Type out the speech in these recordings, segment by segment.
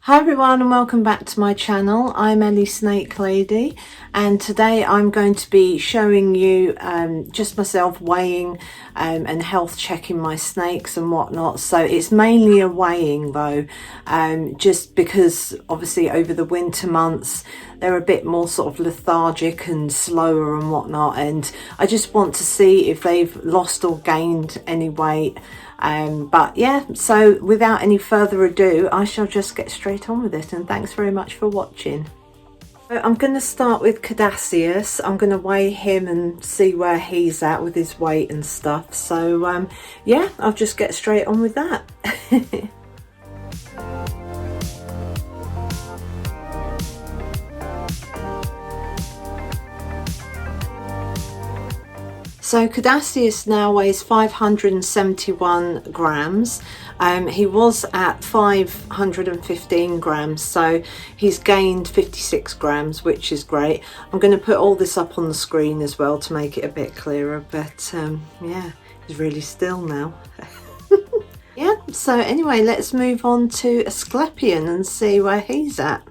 Hi everyone and welcome back to my channel. I'm Ellie Snake Lady, and today I'm going to be showing you just myself weighing and health checking my snakes and whatnot. So it's mainly a weighing though, just because obviously over the winter months they're a bit more sort of lethargic and slower and whatnot, and I just want to see if they've lost or gained any weight. But yeah, so without any further ado, I shall just get straight on with it, and thanks very much for watching. So I'm going to start with Caduceus. I'm going to weigh him and see where he's at with his weight and stuff. So yeah, I'll just get straight on with that. So Caduceus now weighs 571 grams. He was at 515 grams, so he's gained 56 grams, which is great. I'm going to put all this up on the screen as well to make it a bit clearer, but yeah, he's really still now. Yeah, so anyway, let's move on to Asclepion and see where he's at.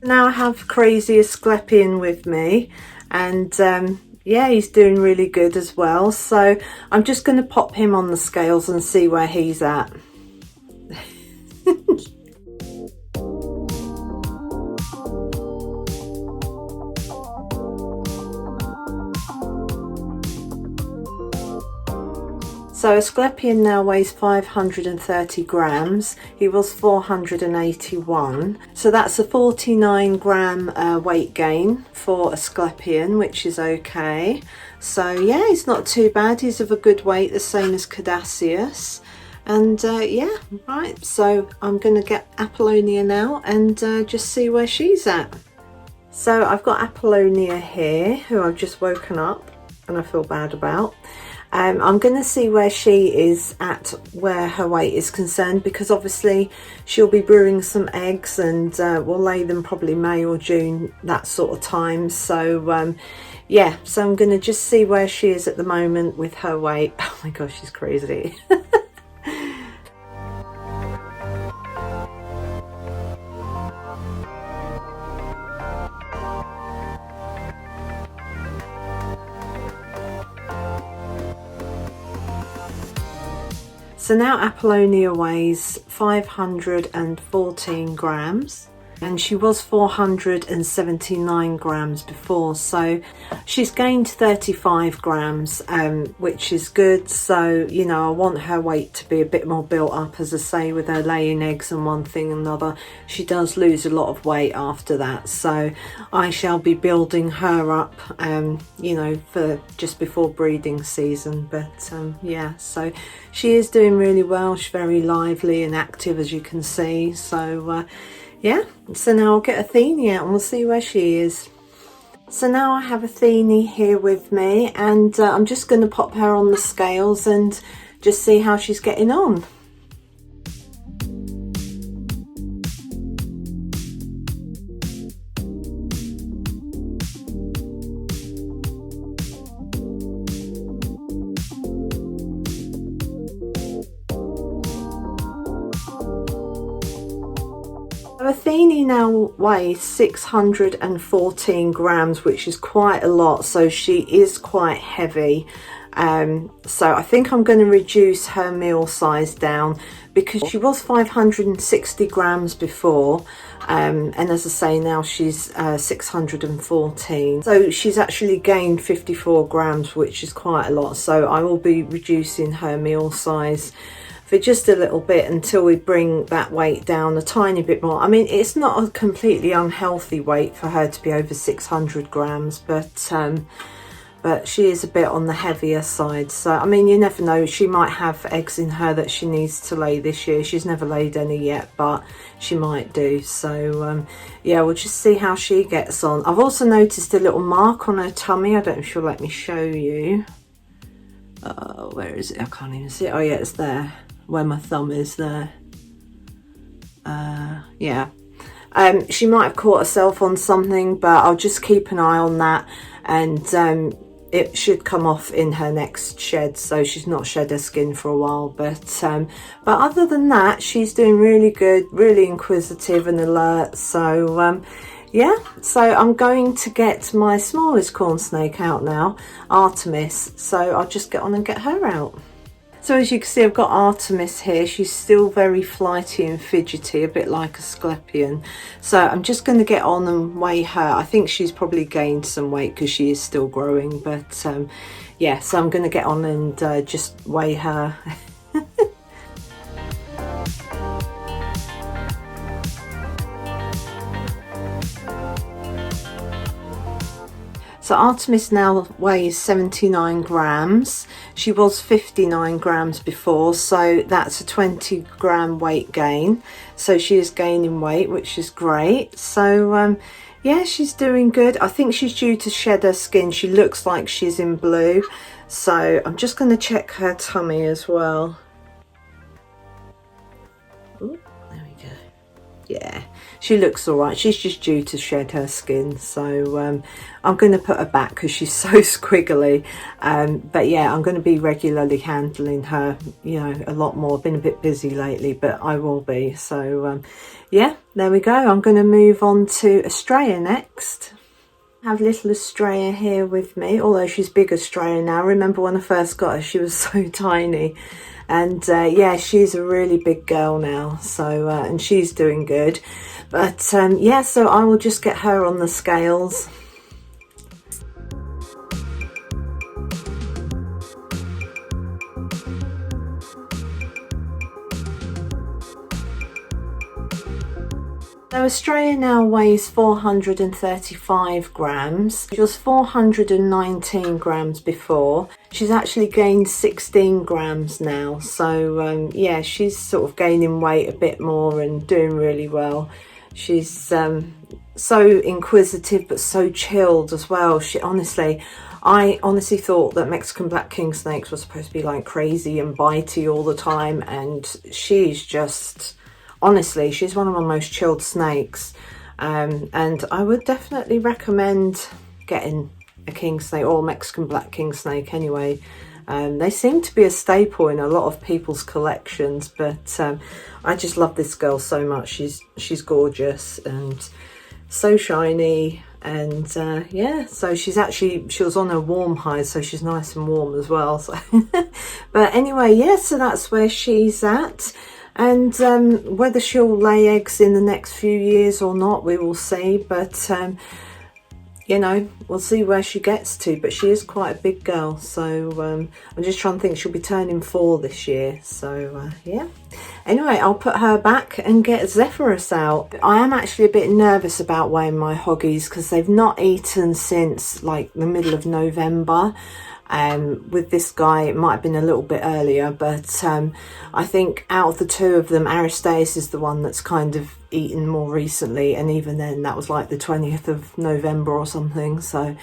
Now I have Crazy Asclepion with me, and yeah, he's doing really good as well. So I'm just going to pop him on the scales and see where he's at. So Asclepion now weighs 530 grams. He was 481. So that's a 49 gram weight gain for Asclepion, which is okay. So yeah, he's not too bad. He's of a good weight, the same as Caduceus. And yeah, right, so I'm going to get Apollonia now and just see where she's at. So I've got Apollonia here, who I've just woken up and I feel bad about. I'm going to see where she is at, where her weight is concerned, because obviously she'll be brewing some eggs, and we'll lay them probably May or June, that sort of time. So yeah, so I'm going to just see where she is at the moment with her weight. Oh my gosh, she's crazy. So now Apollonia weighs 514 grams, and she was 479 grams before, so she's gained 35 grams, which is good. So you know, I want her weight to be a bit more built up, as I say, with her laying eggs and one thing and another. She does lose a lot of weight after that, so I shall be building her up, you know, for just before breeding season. But yeah, so she is doing really well. She's very lively and active, as you can see. So yeah, so now I'll get Athene out and we'll see where she is. So now I have Athene here with me, and I'm just going to pop her on the scales and just see how she's getting on. Athene now weighs 614 grams, which is quite a lot, so she is quite heavy. So I think I'm going to reduce her meal size down, because she was 560 grams before, and as I say, now she's 614. So she's actually gained 54 grams, which is quite a lot. So I will be reducing her meal size for just a little bit until we bring that weight down a tiny bit more. I mean, it's not a completely unhealthy weight for her to be over 600 grams, but she is a bit on the heavier side. So I mean, you never know, she might have eggs in her that she needs to lay this year. She's never laid any yet, but she might do. So yeah, we'll just see how she gets on. I've also noticed a little mark on her tummy. I don't know if she'll let me show you. Where is it? I can't even see it. Oh yeah, it's there, where my thumb is there. Yeah, she might have caught herself on something, but I'll just keep an eye on that. And it should come off in her next shed, so she's not shed her skin for a while. But other than that, she's doing really good, really inquisitive and alert. So yeah, so I'm going to get my smallest corn snake out now, Artemis, so I'll just get on and get her out. So as you can see, I've got Artemis here. She's still very flighty and fidgety, a bit like a Asclepion. So I'm just going to get on and weigh her. I think she's probably gained some weight because she is still growing. But yeah, so I'm going to get on and just weigh her. So Artemis now weighs 79 grams. She was 59 grams before, so that's a 20 gram weight gain. So she is gaining weight, which is great. So yeah, she's doing good. I think she's due to shed her skin. She looks like she's in blue. So I'm just going to check her tummy as well. Ooh, there we go. Yeah, she looks all right. She's just due to shed her skin, so I'm going to put her back because she's so squiggly. But yeah, I'm going to be regularly handling her, you know, a lot more. I've been a bit busy lately, but I will be. So yeah, there we go. I'm going to move on to Estrella next. I have little Estrella here with me, although she's big Estrella now. Remember when I first got her, she was so tiny. And yeah, she's a really big girl now, so and she's doing good. But yeah, so I will just get her on the scales. So Estrella now weighs 435 grams. She was 419 grams before. She's actually gained 16 grams now. So yeah, she's sort of gaining weight a bit more and doing really well. She's so inquisitive but so chilled as well. I honestly thought that Mexican black king snakes were supposed to be like crazy and bitey all the time, and she's just... honestly, she's one of my most chilled snakes, and I would definitely recommend getting a king snake, or Mexican black king snake anyway. They seem to be a staple in a lot of people's collections, but I just love this girl so much. She's gorgeous and so shiny, and yeah, so she was on her warm hide, so she's nice and warm as well. So but anyway, yeah, so that's where she's at. And whether she'll lay eggs in the next few years or not, we will see. But you know, we'll see where she gets to. But she is quite a big girl, so I'm just trying to think. She'll be turning 4 this year, so yeah. Anyway, I'll put her back and get Zephyrus out. I am actually a bit nervous about weighing my hoggies because they've not eaten since like the middle of November. With this guy, it might have been a little bit earlier, but I think out of the two of them, Aristaeus is the one that's kind of eaten more recently, and even then that was like the 20th of November or something. So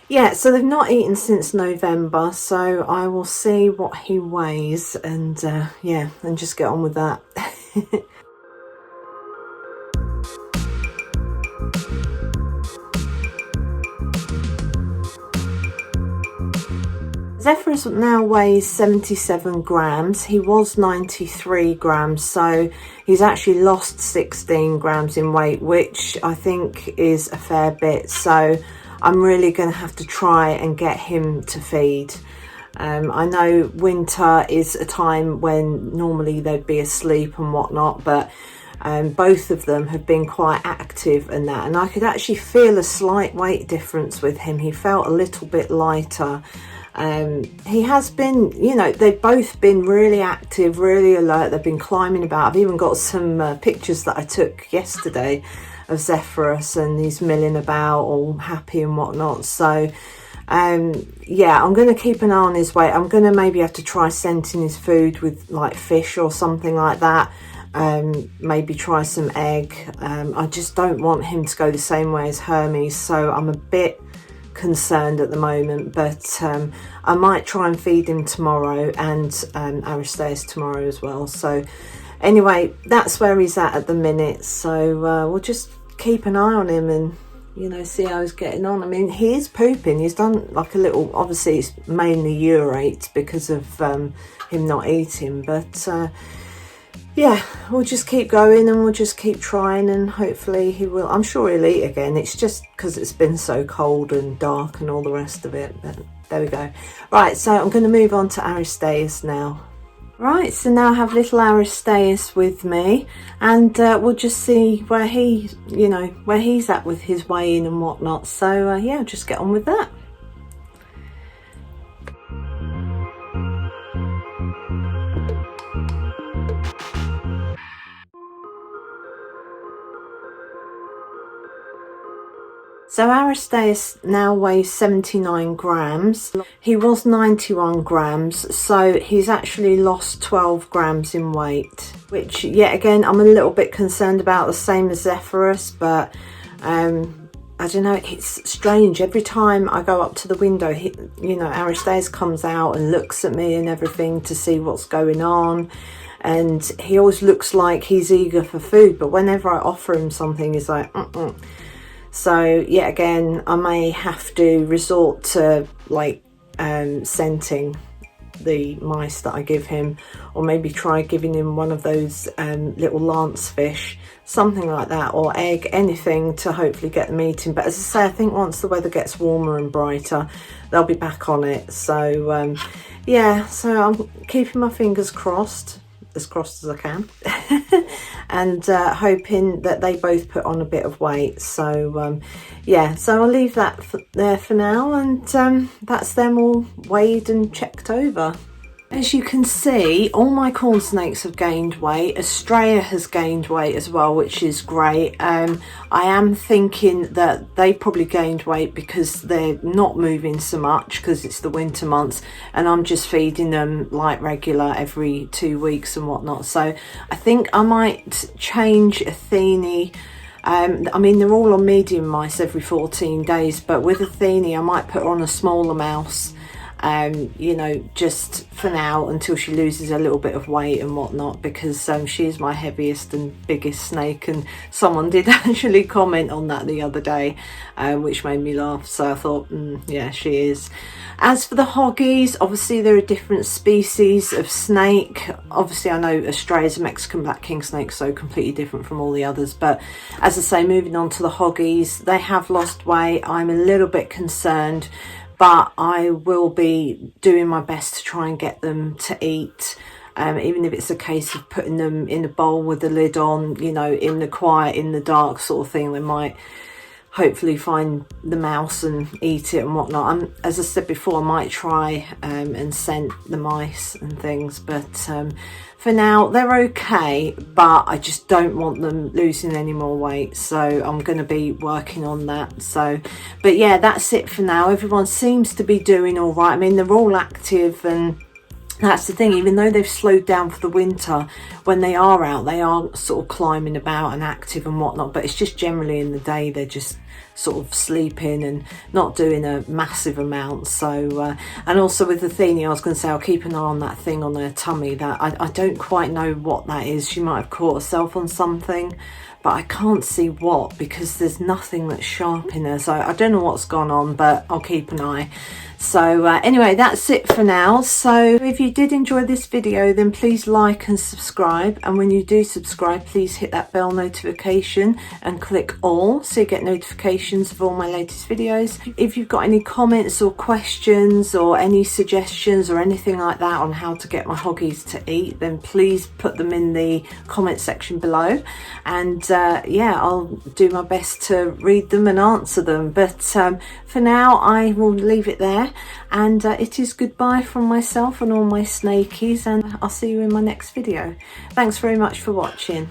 yeah, so they've not eaten since November, so I will see what he weighs, and yeah, and just get on with that. Zephyrus now weighs 77 grams. He was 93 grams, so he's actually lost 16 grams in weight, which I think is a fair bit. So I'm really going to have to try and get him to feed. I know winter is a time when normally they'd be asleep and whatnot, but both of them have been quite active and that, and I could actually feel a slight weight difference with him. He felt a little bit lighter. He has been, you know, they've both been really active, really alert. They've been climbing about. I've even got some pictures that I took yesterday of Zephyrus, and he's milling about all happy and whatnot. So yeah, I'm going to keep an eye on his weight. I'm going to maybe have to try scenting his food with like fish or something like that. Maybe try some egg. I just don't want him to go the same way as Hermes, so I'm a bit concerned at the moment, but I might try and feed him tomorrow, and Aristaeus tomorrow as well. So anyway, that's where he's at the minute, so we'll just keep an eye on him and you know, see how he's getting on. I mean, he is pooping. He's done like a little, obviously it's mainly urate because of him not eating, but yeah, we'll just keep going and we'll just keep trying, and hopefully he will. I'm sure he'll eat again. It's just because it's been so cold and dark and all the rest of it, but there we go. Right, so I'm going to move on to Aristaeus now. Right, so now I have little Aristaeus with me, and we'll just see where he, you know, where he's at with his weighing and whatnot. So yeah, I'll just get on with that. So Aristaeus now weighs 79 grams. He was 91 grams, so he's actually lost 12 grams in weight, which yet again I'm a little bit concerned about, the same as Zephyrus, but I don't know, it's strange. Every time I go up to the window, you know, Aristaeus comes out and looks at me and everything to see what's going on, and he always looks like he's eager for food, but whenever I offer him something, he's like, So yet again, I may have to resort to like scenting the mice that I give him, or maybe try giving him one of those little lance fish, something like that, or egg, anything to hopefully get them eating. But as I say, I think once the weather gets warmer and brighter, they'll be back on it. So yeah, so I'm keeping my fingers crossed as I can and hoping that they both put on a bit of weight. So yeah, so I'll leave that there for now, and that's them all weighed and checked over. As you can see, all my corn snakes have gained weight. Estrella has gained weight as well, which is great. I am thinking that they probably gained weight because they're not moving so much because it's the winter months, and I'm just feeding them like regular every 2 weeks and whatnot. So I think I might change Athene. I mean, they're all on medium mice every 14 days, but with Athene I might put her on a smaller mouse, you know, just for now until she loses a little bit of weight and whatnot, because she is my heaviest and biggest snake, and someone did actually comment on that the other day, which made me laugh. So I thought, yeah, she is. As for the hoggies, obviously there are different species of snake. Obviously I know Australia is a Mexican black king snake, so completely different from all the others, but as I say, moving on to the hoggies, they have lost weight. I'm a little bit concerned, but I will be doing my best to try and get them to eat, even if it's a case of putting them in a bowl with the lid on, you know, in the quiet, in the dark sort of thing. They might hopefully find the mouse and eat it and whatnot. As I said before, I might try and scent the mice and things, but for now they're okay, but I just don't want them losing any more weight, so I'm going to be working on that. So but yeah, that's it for now. Everyone seems to be doing all right. I mean, they're all active, and that's the thing, even though they've slowed down for the winter, when they are out, they are sort of climbing about and active and whatnot, but it's just generally in the day they're just sort of sleeping and not doing a massive amount. So and also with Athene, I was going to say, I'll keep an eye on that thing on her tummy, that I don't quite know what that is. She might have caught herself on something, but I can't see what, because there's nothing that's sharp in her. So I don't know what's gone on, but I'll keep an eye. So anyway, that's it for now. So if you did enjoy this video, then please like and subscribe, and when you do subscribe, please hit that bell notification and click all, so you get notifications of all my latest videos. If you've got any comments or questions or any suggestions or anything like that on how to get my hoggies to eat, then please put them in the comment section below, and yeah, I'll do my best to read them and answer them. But for now, I will leave it there, and it is goodbye from myself and all my snakies, and I'll see you in my next video. Thanks very much for watching.